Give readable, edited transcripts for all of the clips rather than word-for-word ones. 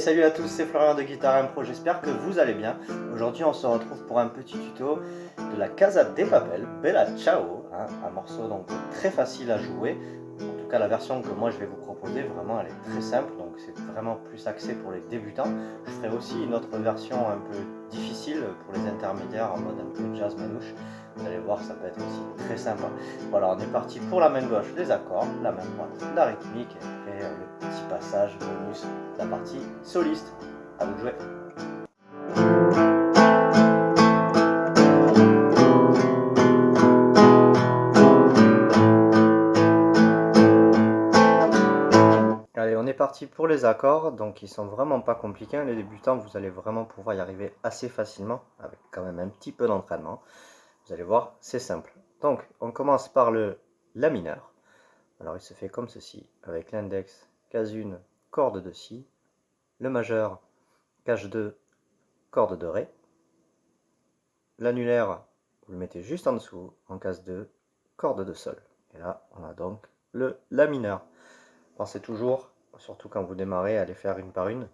Salut à tous, c'est Florian de Guitare Impro, j'espère que vous allez bien. Aujourd'hui on se retrouve pour un petit tuto de la Casa de Papel, Bella Ciao, un morceau donc très facile à jouer. En tout cas la version que moi je vais vous proposer, vraiment elle est très simple, donc c'est vraiment plus axé pour les débutants. Je ferai aussi une autre version un peu difficile pour les intermédiaires en mode un peu jazz manouche. Vous allez voir, ça peut être aussi très sympa. Voilà, on est parti pour la main gauche, les accords, la main droite, la rythmique, et après le petit passage bonus, la partie soliste. À vous de jouer. Allez, on est parti pour les accords, donc ils sont vraiment pas compliqués. Les débutants, vous allez vraiment pouvoir y arriver assez facilement, avec quand même un petit peu d'entraînement. Vous allez voir, c'est simple. Donc, on commence par le La mineur. Alors, il se fait comme ceci, avec l'index, case 1, corde de Si, le majeur, case 2, corde de Ré, l'annulaire, vous le mettez juste en dessous, en case 2, corde de Sol. Et là, on a donc le La mineur. Pensez toujours, surtout quand vous démarrez, à les faire une par une,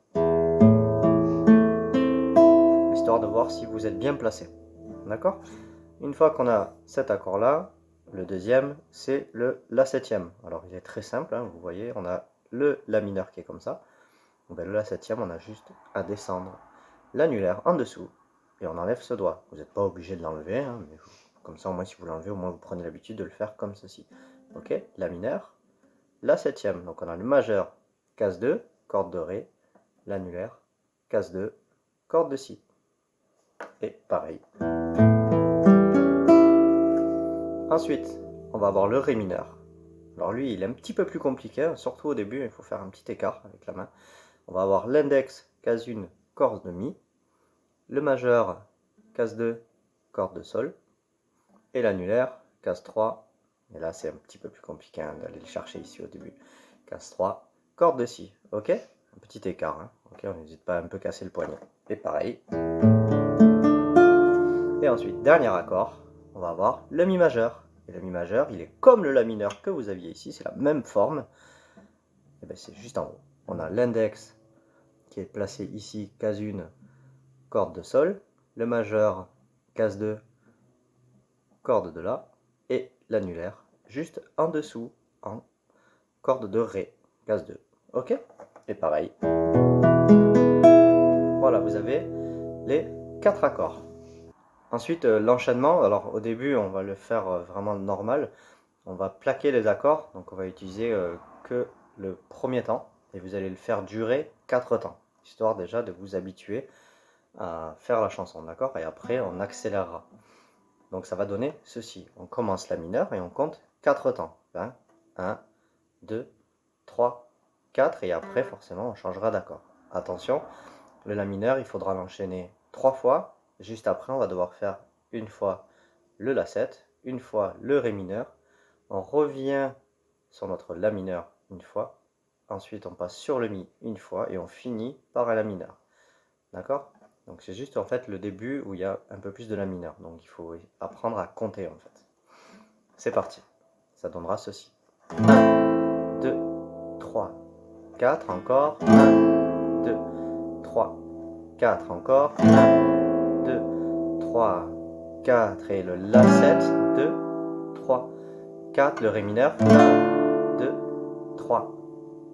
histoire de voir si vous êtes bien placé. D'accord? Une fois qu'on a cet accord-là, le deuxième, c'est le La septième. Alors, il est très simple, vous voyez, on a le La mineur qui est comme ça. Le La septième, on a juste à descendre l'annulaire en dessous et on enlève ce doigt. Vous n'êtes pas obligé de l'enlever, mais comme ça, au moins, si vous l'enlevez, au moins, vous prenez l'habitude de le faire comme ceci. Ok? La mineur, La septième. Donc, on a le majeur, case 2, corde de Ré, l'annulaire, case 2, corde de Si. Et pareil. Ensuite, on va avoir le Ré mineur. Alors lui, il est un petit peu plus compliqué, surtout au début, il faut faire un petit écart avec la main. On va avoir l'index, case 1, corde de Mi, le majeur, case 2, corde de Sol, et l'annulaire, case 3, et là c'est un petit peu plus compliqué d'aller le chercher ici au début, case 3, corde de Si, ok? Un petit écart, ok, on n'hésite pas à un peu casser le poignet. Et pareil. Et ensuite, dernier accord, on va avoir le Mi majeur. Et le Mi majeur, il est comme le La mineur que vous aviez ici, c'est la même forme. Et bien c'est juste en haut. On a l'index qui est placé ici, case 1, corde de Sol, le majeur, case 2, corde de La, et l'annulaire, juste en dessous, en corde de Ré, case 2. Ok? Et pareil. Voilà, vous avez les 4 accords. Ensuite, l'enchaînement, alors au début, on va le faire vraiment normal. On va plaquer les accords, donc on va utiliser que le premier temps, et vous allez le faire durer 4 temps, histoire déjà de vous habituer à faire la chanson, d'accord? Et après, on accélérera. Donc ça va donner ceci. On commence la mineure et on compte 4 temps. 1, 2, 3, 4, et après, forcément, on changera d'accord. Attention, le La mineur, il faudra l'enchaîner 3 fois. Juste après, on va devoir faire une fois le La 7, une fois le Ré mineur. On revient sur notre La mineur une fois. Ensuite, on passe sur le Mi une fois et on finit par un La mineur. D'accord? Donc c'est juste en fait le début où il y a un peu plus de La mineur. Donc il faut apprendre à compter en fait. C'est parti. Ça donnera ceci. 1, 2, 3, 4 encore. 1, 2, 3, 4 encore. 1, 2, 3, 4 et le La 7. 2, 3, 4, le Ré mineur. 1, 2, 3,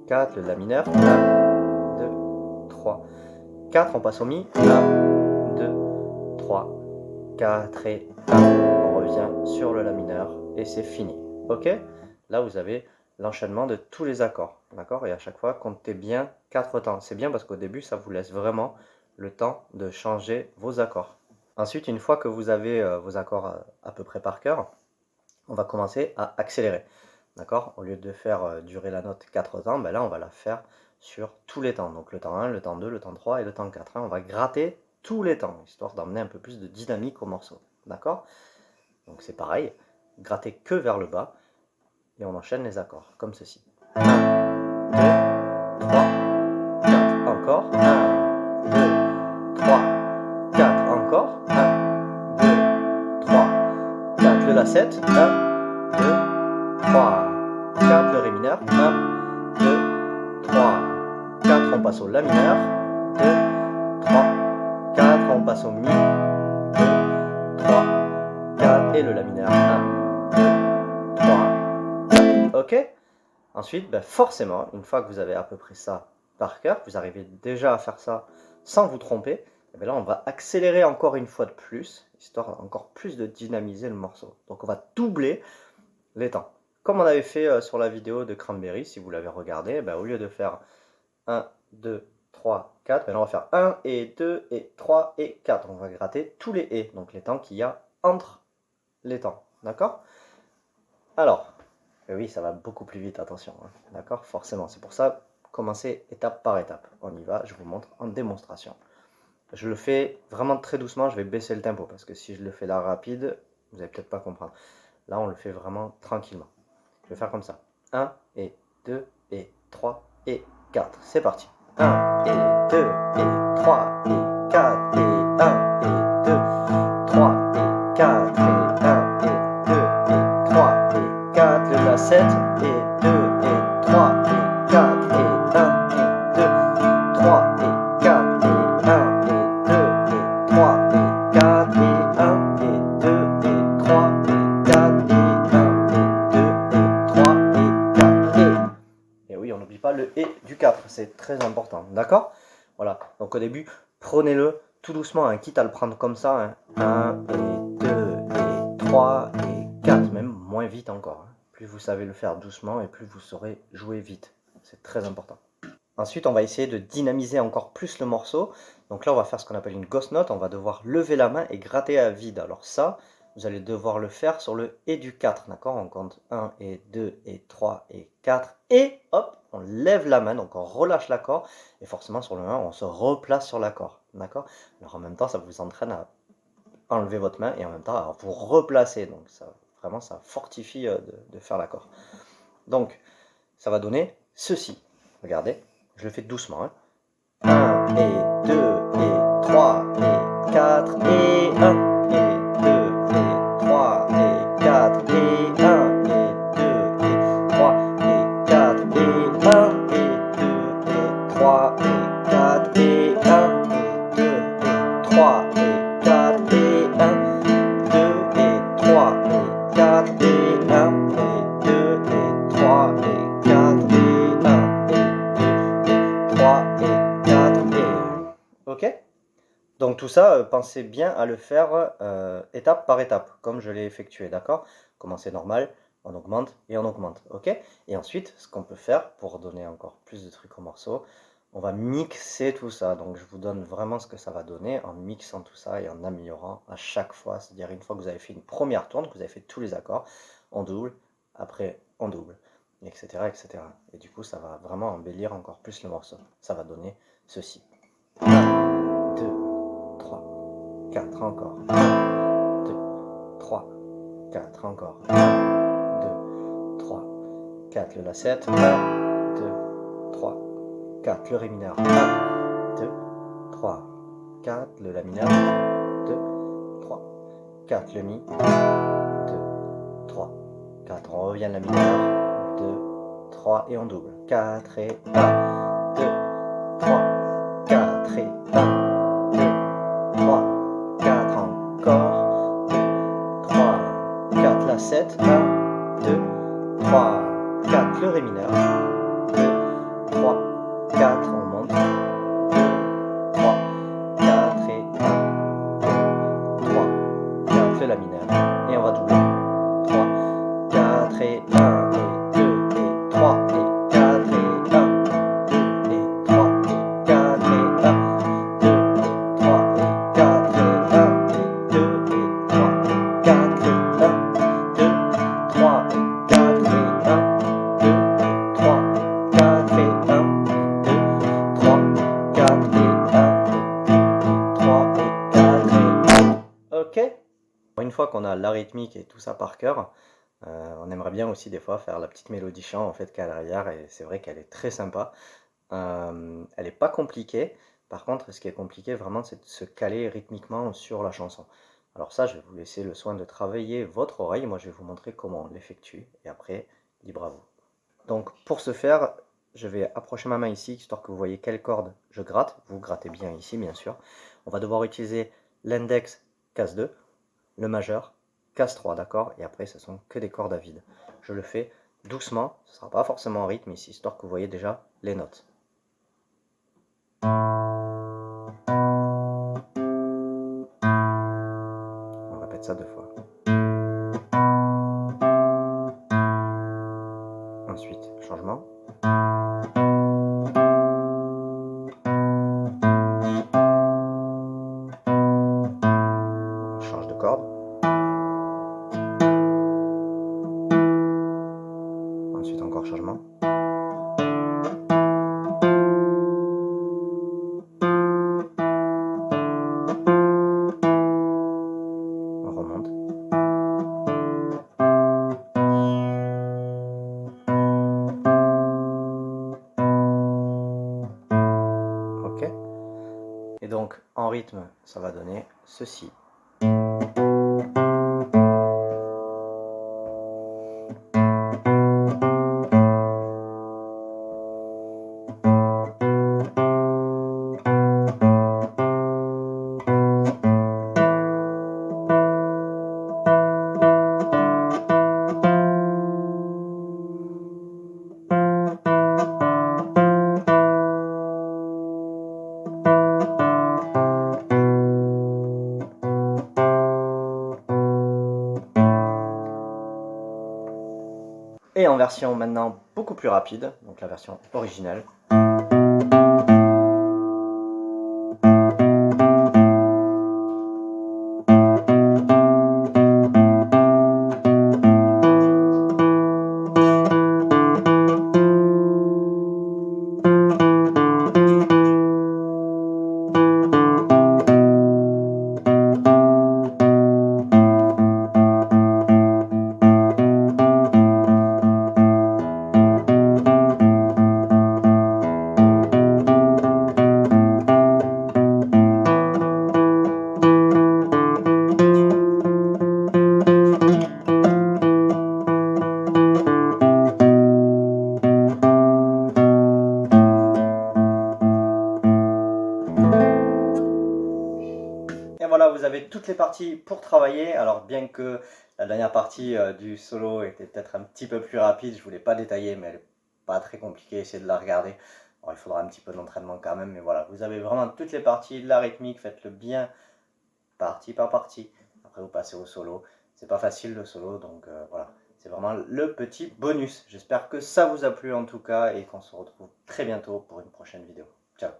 4, le La mineur. 1, 2, 3, 4, on passe au Mi. 1, 2, 3, 4 et 1. On revient sur le La mineur et c'est fini. Ok? Là, vous avez l'enchaînement de tous les accords. D'accord? Et à chaque fois, comptez bien 4 temps. C'est bien parce qu'au début, ça vous laisse vraiment le temps de changer vos accords. Ensuite, une fois que vous avez vos accords à peu près par cœur, on va commencer à accélérer. D'accord? Au lieu de faire durer la note 4 temps, ben là, on va la faire sur tous les temps. Donc le temps 1, le temps 2, le temps 3 et le temps 4. On va gratter tous les temps, histoire d'emmener un peu plus de dynamique au morceau. D'accord? Donc c'est pareil, gratter que vers le bas, et on enchaîne les accords, comme ceci. 1, 2, 3, 4, encore. 1, 2, 3, 4, encore. 1, 2, 3, 4, le La 7. 1, 2, 3, 4, le Ré mineur. 1, 2, 3, 4, on passe au La mineur. 2, 3, 4, on passe au Mi, 2, 3, 4, et le La mineur, 1, 2, 3, 4, ok. Ensuite, ben forcément, une fois que vous avez à peu près ça par cœur, vous arrivez déjà à faire ça sans vous tromper, et bien là on va accélérer encore une fois de plus, histoire encore plus de dynamiser le morceau. Donc on va doubler les temps. Comme on avait fait sur la vidéo de Cranberry, si vous l'avez regardé, ben au lieu de faire 1, 2, 3, 4, ben là on va faire 1 et 2 et 3 et 4. On va gratter tous les et, donc les temps qu'il y a entre les temps. D'accord? Alors, oui, ça va beaucoup plus vite, attention, hein, d'accord? Forcément, c'est pour ça, commencer étape par étape. On y va, je vous montre en démonstration. Je le fais vraiment très doucement, je vais baisser le tempo, parce que si je le fais là rapide, vous n'allez peut-être pas comprendre. Là, on le fait vraiment tranquillement. Je vais faire comme ça. 1 et 2 et 3 et 4. C'est parti. 1 et 2 et 3 et 4 et 1 et 2, 3 et 4 et 1 et 2 et 3 et 4. Le La 7 et 2 et 3 et 4 et 1 et 2, 3 et 4 et 1 et 2 et 3 et 4 et 1 et 2 et 3 et 4 et 1 et 2 et 3 et 4 et oui, on n'oublie pas le et du 4, c'est très important, d'accord? Voilà, donc au début, prenez-le tout doucement, hein, quitte à le prendre comme ça, hein. 1 et 2 et 3 et 4, même moins vite encore, hein. Plus vous savez le faire doucement et plus vous saurez jouer vite, c'est très important. Ensuite, on va essayer de dynamiser encore plus le morceau. Donc là, on va faire ce qu'on appelle une ghost note. On va devoir lever la main et gratter à vide. Alors ça, vous allez devoir le faire sur le et du 4, d'accord? On compte 1 et 2 et 3 et 4 et hop, on lève la main, donc on relâche l'accord. Et forcément, sur le 1, on se replace sur l'accord, d'accord? Alors en même temps, ça vous entraîne à enlever votre main et en même temps à vous replacer. Donc ça, vraiment, ça fortifie de faire l'accord. Donc, ça va donner ceci. Regardez. Je le fais doucement. 1 et 2 et 3 et 4 et 1 et 2 et 3 et 4 et 1 et 2 et 3 et 4 et 1 et 2 et 3 et 4 et 1 et 2 et 3 et 4 et 1, 2 et 3 et 4 et 1 et 2 et 3 et 4 et 1 et 3 et 4 et... Ok? Donc tout ça, pensez bien à le faire étape par étape, comme je l'ai effectué, d'accord? Commencez normal, on augmente et on augmente, ok? Et ensuite, ce qu'on peut faire pour donner encore plus de trucs au morceau, on va mixer tout ça. Donc je vous donne vraiment ce que ça va donner en mixant tout ça et en améliorant à chaque fois. C'est-à-dire une fois que vous avez fait une première tourne, que vous avez fait tous les accords, on double, après on double, etc., etc. Et du coup, ça va vraiment embellir encore plus le morceau. Ça va donner ceci. 1, 2, 3, 4 encore. 1, 2, 3, 4 encore. 1, 2, 3, 4 le La 7. 1, 2, 3, 4 le Ré mineur. 1, 2, 3, 4 le La mineur. 2, 3, 4 le Mi. 2, 3, 4. On revient à La mineur. 2, 3 et on double. 4 et 1, 2, 3, 4 et 1, 2, 3, 4 encore, 2, 3, 4 La 7, 1, 2, 3, 4 le Ré mineur, 2, 3, 4, on monte, 2, 3, 4 et 1, 2, 3, 4 le La mineur, et on va doubler, 3, 4 et 1, et 2, et 3, et 4 et 1, 2 et 3, et 4 et 1, 2 et 3 et 4 et 1, et 2 et 3 et 4 et 1, 2, 3 et 4 et 1, 2 et 3 et 4 et 1, et 2, 3, 4 et 1, et 2 et 3 et 4 et 1. Ok? Une fois qu'on a la rythmique et tout ça par cœur, on aimerait bien aussi des fois faire la petite mélodie chant en fait qu'il y a derrière et c'est vrai qu'elle est très sympa. Elle n'est pas compliquée. Par contre, ce qui est compliqué vraiment, c'est de se caler rythmiquement sur la chanson. Alors ça, je vais vous laisser le soin de travailler votre oreille. Moi, je vais vous montrer comment on l'effectue. Et après, libre à vous. Donc, pour ce faire, je vais approcher ma main ici, histoire que vous voyez quelle corde je gratte. Vous grattez bien ici, bien sûr. On va devoir utiliser l'index casse 2, le majeur casse 3, d'accord? Et après, ce sont que des cordes à vide. Je le fais doucement, ce ne sera pas forcément en rythme ici, histoire que vous voyez déjà les notes. On répète ça 2 fois. Ensuite, changement. On change de corde. Ensuite, encore changement. On remonte. Ok. Et donc, en rythme, ça va donner ceci. Et en version maintenant beaucoup plus rapide, donc la version originale. Et voilà, vous avez toutes les parties pour travailler. Alors bien que la dernière partie du solo était peut-être un petit peu plus rapide, je ne voulais pas détailler, mais elle n'est pas très compliquée, essayez de la regarder. Bon, il faudra un petit peu d'entraînement quand même, mais voilà, vous avez vraiment toutes les parties de la rythmique, faites-le bien partie par partie. Après vous passez au solo. C'est pas facile le solo, donc voilà. C'est vraiment le petit bonus. J'espère que ça vous a plu en tout cas et qu'on se retrouve très bientôt pour une prochaine vidéo. Ciao!